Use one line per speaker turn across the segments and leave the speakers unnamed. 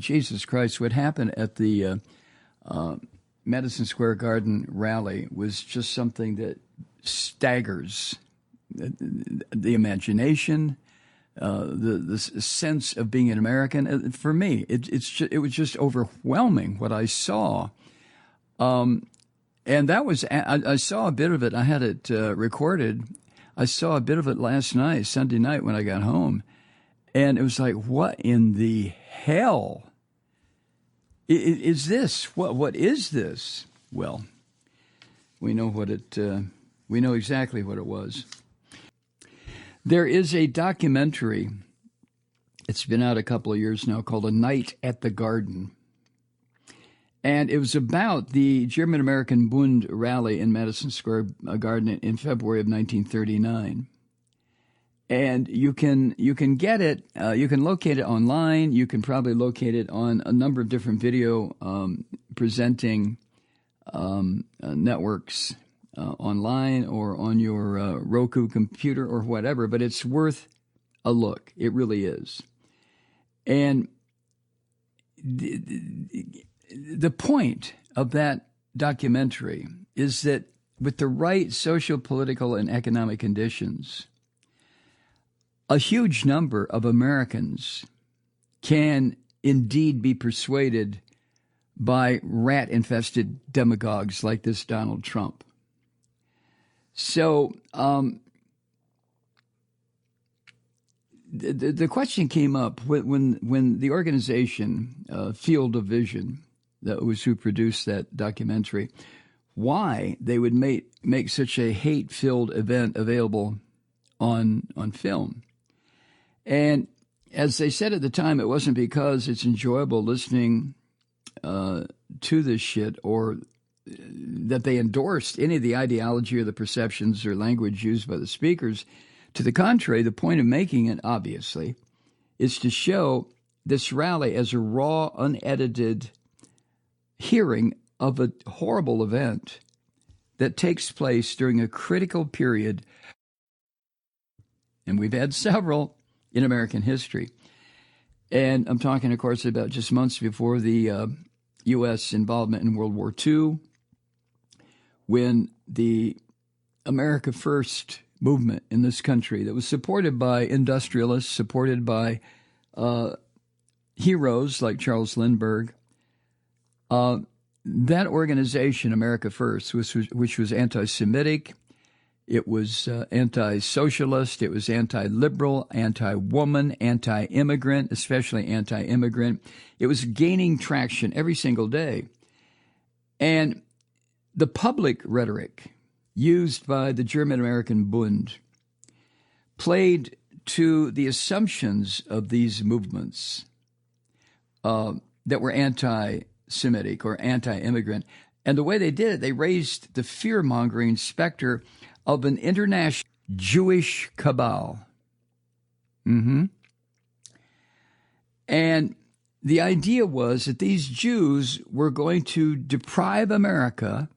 Jesus Christ, what happened at the Madison Square Garden rally was just something that staggers the imagination, the sense of being an American. For me, it was just overwhelming what I saw. And that was, I saw a bit of it. I had it recorded. I saw a bit of it last night, Sunday night when I got home. And it was like, what in the hell is this? What is this? Well, we know we know exactly what it was. There is a documentary, it's been out a couple of years now, called A Night at the Garden. And it was about the German-American Bund rally in Madison Square Garden in February of 1939. And you can get it, you can locate it online. You can probably locate it on a number of different video presenting networks online or on your Roku computer or whatever, but it's worth a look. It really is. And the point of that documentary is that with the right social, political, and economic conditions, a huge number of Americans can indeed be persuaded by rat-infested demagogues like this Donald Trump. So the question came up when the organization, Field of Vision, who produced that documentary, why they would make such a hate-filled event available on film. And as they said at the time, it wasn't because it's enjoyable listening to this shit or that they endorsed any of the ideology or the perceptions or language used by the speakers. To the contrary, the point of making it, obviously, is to show this rally as a raw, unedited hearing of a horrible event that takes place during a critical period, and we've had several in American history. And I'm talking, of course, about just months before the U.S. involvement in World War II, when the America First movement in this country that was supported by industrialists, supported by heroes like Charles Lindbergh, that organization, America First, which was anti-Semitic, it was anti-socialist, it was anti-liberal, anti-woman, anti-immigrant, especially anti-immigrant. It was gaining traction every single day. And the public rhetoric used by the German-American Bund played to the assumptions of these movements that were anti-Semitic or anti-immigrant. And the way they did it, they raised the fear-mongering specter of an international Jewish cabal. And the idea was that these Jews were going to deprive America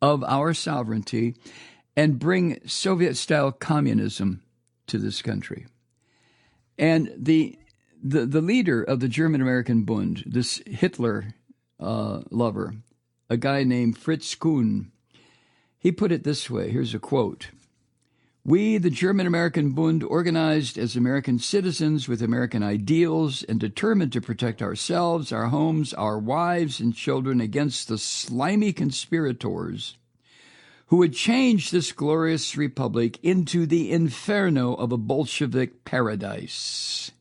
of our sovereignty and bring Soviet-style communism to this country. And the leader of the German-American Bund, this Hitler lover, a guy named Fritz Kuhn, he put it this way. Here's a quote. "We, the German-American Bund, organized as American citizens with American ideals and determined to protect ourselves, our homes, our wives, and children against the slimy conspirators who would change this glorious republic into the inferno of a Bolshevik paradise."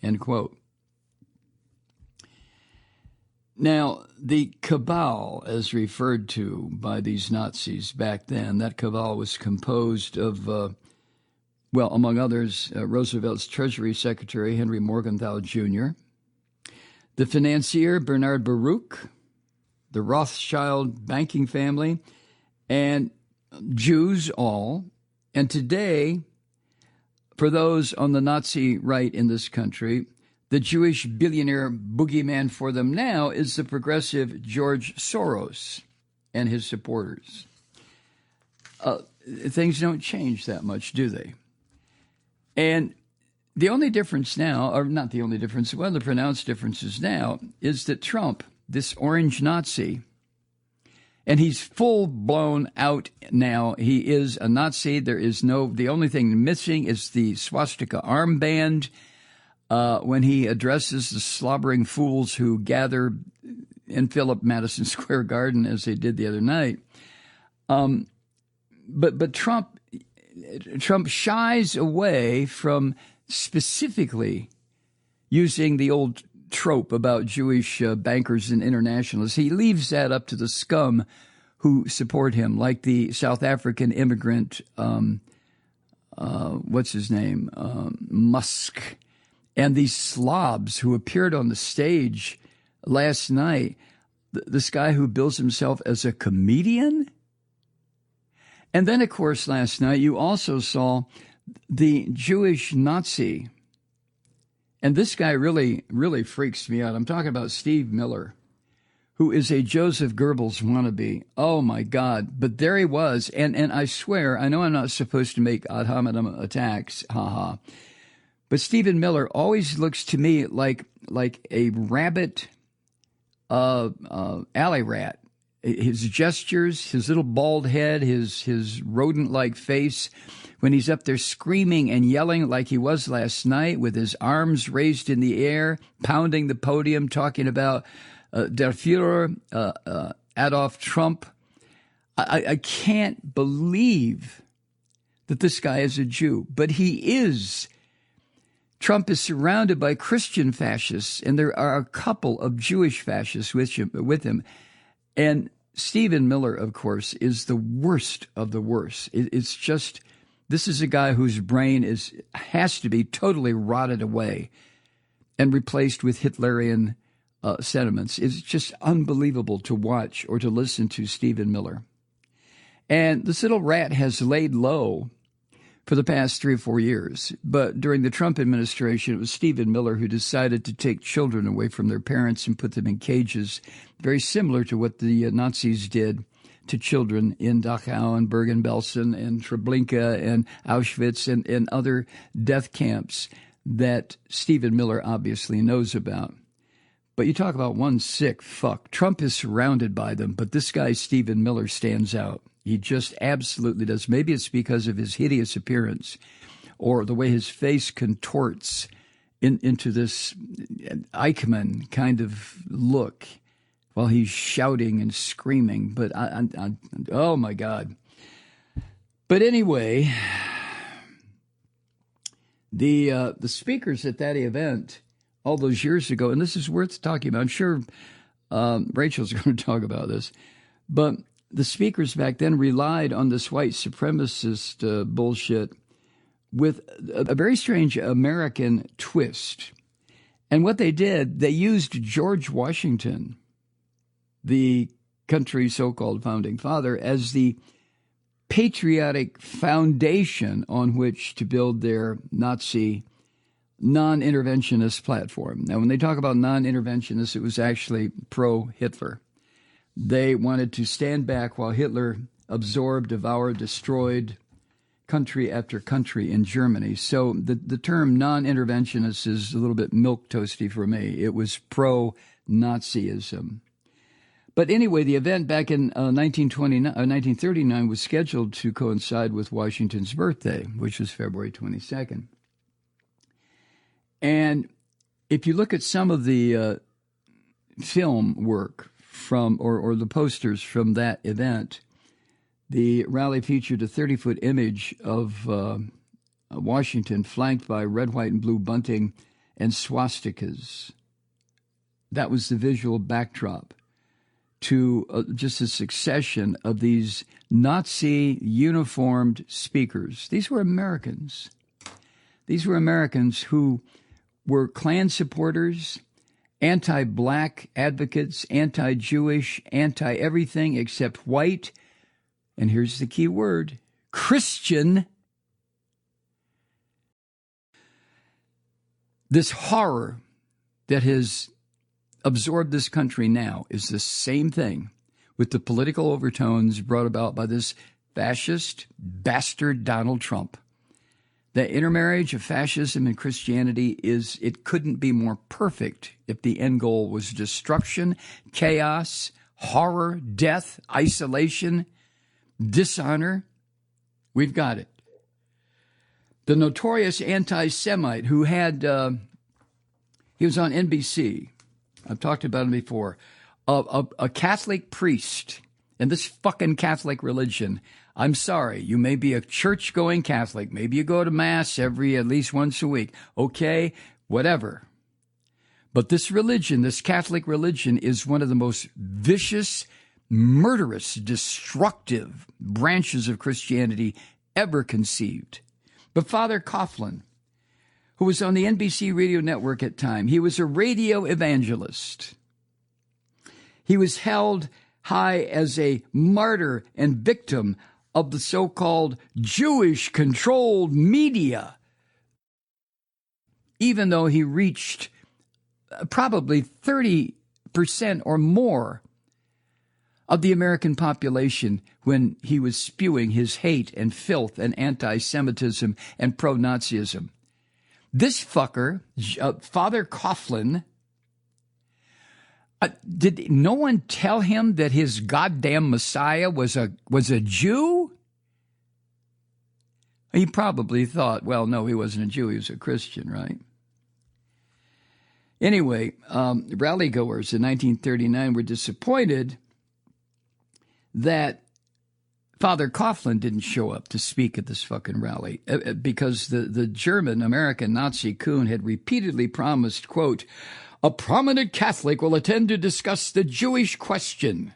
End quote. Now, the cabal, as referred to by these Nazis back then, that cabal was composed of, among others, Roosevelt's Treasury Secretary, Henry Morgenthau Jr., the financier, Bernard Baruch, the Rothschild banking family, and Jews all. And today, for those on the Nazi right in this country, the Jewish billionaire boogeyman for them now is the progressive George Soros and his supporters. Things don't change that much, do they? And the only difference now, or not the only difference, one of the pronounced differences now, is that Trump, this orange Nazi, and he's full blown out now. He is a Nazi. The only thing missing is the swastika armband when he addresses the slobbering fools who gather and fill up Madison Square Garden as they did the other night. But Trump shies away from specifically using the old trope about Jewish bankers and internationalists. He leaves that up to the scum who support him, like the South African immigrant, what's his name, Musk, and these slobs who appeared on the stage last night. This guy who bills himself as a comedian. And then, of course, last night you also saw the Jewish Nazi. And this guy really, really freaks me out. I'm talking about Steve Miller, who is a Joseph Goebbels wannabe. Oh, my God. But there he was. And I swear, I know I'm not supposed to make ad hominem attacks, haha. But Stephen Miller always looks to me like a rabbit alley rat. His gestures, his little bald head, his rodent-like face, when he's up there screaming and yelling like he was last night with his arms raised in the air, pounding the podium, talking about Der Führer, Adolf Trump. I can't believe that this guy is a Jew, but he is. Trump is surrounded by Christian fascists, and there are a couple of Jewish fascists with him. And Stephen Miller, of course, is the worst of the worst. It's just, this is a guy whose brain has to be totally rotted away and replaced with Hitlerian sentiments. It's just unbelievable to watch or to listen to Stephen Miller. And this little rat has laid low for the past 3 or 4 years. But during the Trump administration, it was Stephen Miller who decided to take children away from their parents and put them in cages, very similar to what the Nazis did to children in Dachau and Bergen-Belsen and Treblinka and Auschwitz and other death camps that Stephen Miller obviously knows about. But you talk about one sick fuck. Trump is surrounded by them, but this guy, Stephen Miller, stands out. He just absolutely does. Maybe it's because of his hideous appearance or the way his face contorts into this Eichmann kind of look while he's shouting and screaming. But, oh, my God. But anyway, the speakers at that event all those years ago, and this is worth talking about. I'm sure Rachel's going to talk about this, but the speakers back then relied on this white supremacist bullshit with a very strange American twist. And what they did, they used George Washington, the country's so-called founding father, as the patriotic foundation on which to build their Nazi non-interventionist platform. Now, when they talk about non-interventionist, it was actually pro-Hitler. They wanted to stand back while Hitler absorbed, devoured, destroyed country after country in Germany. So the term non-interventionist is a little bit milquetoasty for me. It was pro-Nazism. But anyway, the event back in 1939 was scheduled to coincide with Washington's birthday, which was February 22nd. And if you look at some of the film work from or the posters from that event, the rally featured a 30-foot image of Washington flanked by red, white, and blue bunting and swastikas. That was the visual backdrop to just a succession of these Nazi uniformed speakers. These were Americans. These were Americans who were Klan supporters, anti-black advocates, anti-Jewish, anti-everything except white, and here's the key word, Christian. This horror that has absorbed this country now is the same thing with the political overtones brought about by this fascist bastard Donald Trump. The intermarriage of fascism and Christianity it couldn't be more perfect if the end goal was destruction, chaos, horror, death, isolation, dishonor. We've got it. The notorious anti-Semite who had, he was on NBC. I've talked about him before. A Catholic priest in this fucking Catholic religion. I'm sorry, you may be a church-going Catholic. Maybe you go to Mass at least once a week. Okay, whatever. But this religion, this Catholic religion, is one of the most vicious, murderous, destructive branches of Christianity ever conceived. But Father Coughlin, who was on the NBC radio network at the time, he was a radio evangelist. He was held high as a martyr and victim of the so-called Jewish-controlled media, even though he reached probably 30% or more of the American population when he was spewing his hate and filth and anti-Semitism and pro-Nazism. This fucker, Father Coughlin, did no one tell him that his goddamn Messiah was a Jew? He probably thought, well, no, he wasn't a Jew, he was a Christian, right? Anyway, rally goers in 1939 were disappointed that Father Coughlin didn't show up to speak at this fucking rally because the German-American Nazi coon had repeatedly promised, quote, "A prominent Catholic will attend to discuss the Jewish question."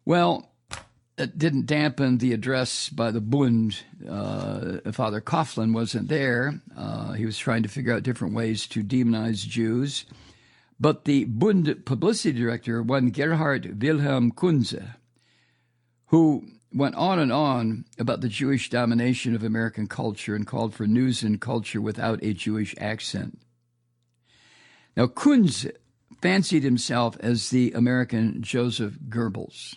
Well, it didn't dampen the address by the Bund. Father Coughlin wasn't there. He was trying to figure out different ways to demonize Jews. But the Bund publicity director, one Gerhard Wilhelm Kunze, who went on and on about the Jewish domination of American culture and called for news and culture without a Jewish accent. Now, Kunze fancied himself as the American Joseph Goebbels.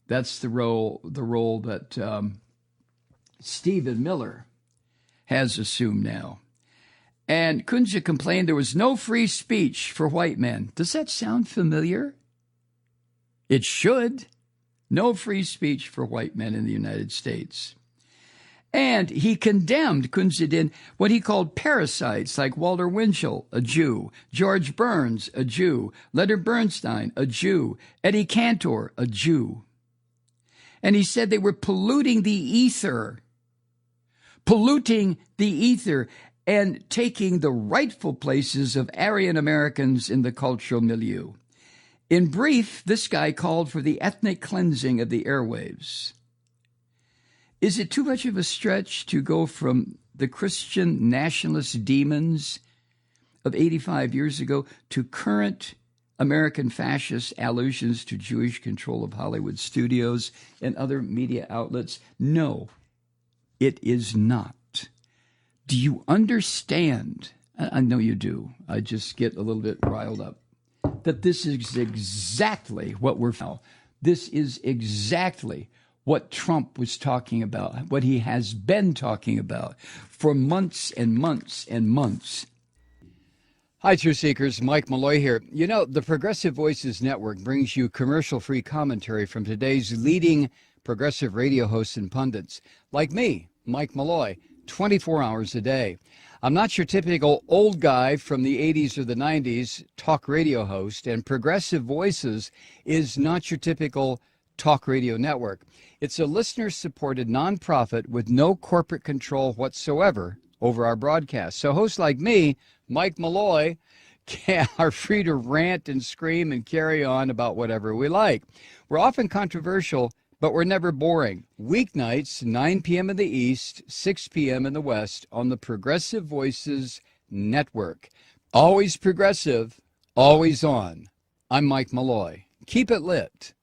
That's the role that Stephen Miller has assumed now. And Kunze complained there was no free speech for white men. Does that sound familiar? It should. No free speech for white men in the United States. And he condemned, Kunze did, what he called parasites like Walter Winchell, a Jew, George Burns, a Jew, Leonard Bernstein, a Jew, Eddie Cantor, a Jew. And he said they were polluting the ether and taking the rightful places of Aryan Americans in the cultural milieu. In brief, this guy called for the ethnic cleansing of the airwaves. Is it too much of a stretch to go from the Christian nationalist demons of 85 years ago to current American fascist allusions to Jewish control of Hollywood studios and other media outlets? No, it is not. Do you understand? I know you do. I just get a little bit riled up. That this is exactly what we're now. This is exactly what Trump was talking about, what he has been talking about for months and months and months. Hi, Truth Seekers. Mike Malloy here. You know, the Progressive Voices Network brings you commercial-free commentary from today's leading progressive radio hosts and pundits, like me, Mike Malloy, 24 hours a day. I'm not your typical old guy from the 80s or the 90s talk radio host, and Progressive Voices is not your typical talk radio network. It's a listener-supported nonprofit with no corporate control whatsoever over our broadcast. So hosts like me, Mike Malloy, are free to rant and scream and carry on about whatever we like. We're often controversial, but we're never boring. Weeknights, 9 p.m. in the East, 6 p.m. in the West on the Progressive Voices Network. Always progressive, always on. I'm Mike Malloy. Keep it lit.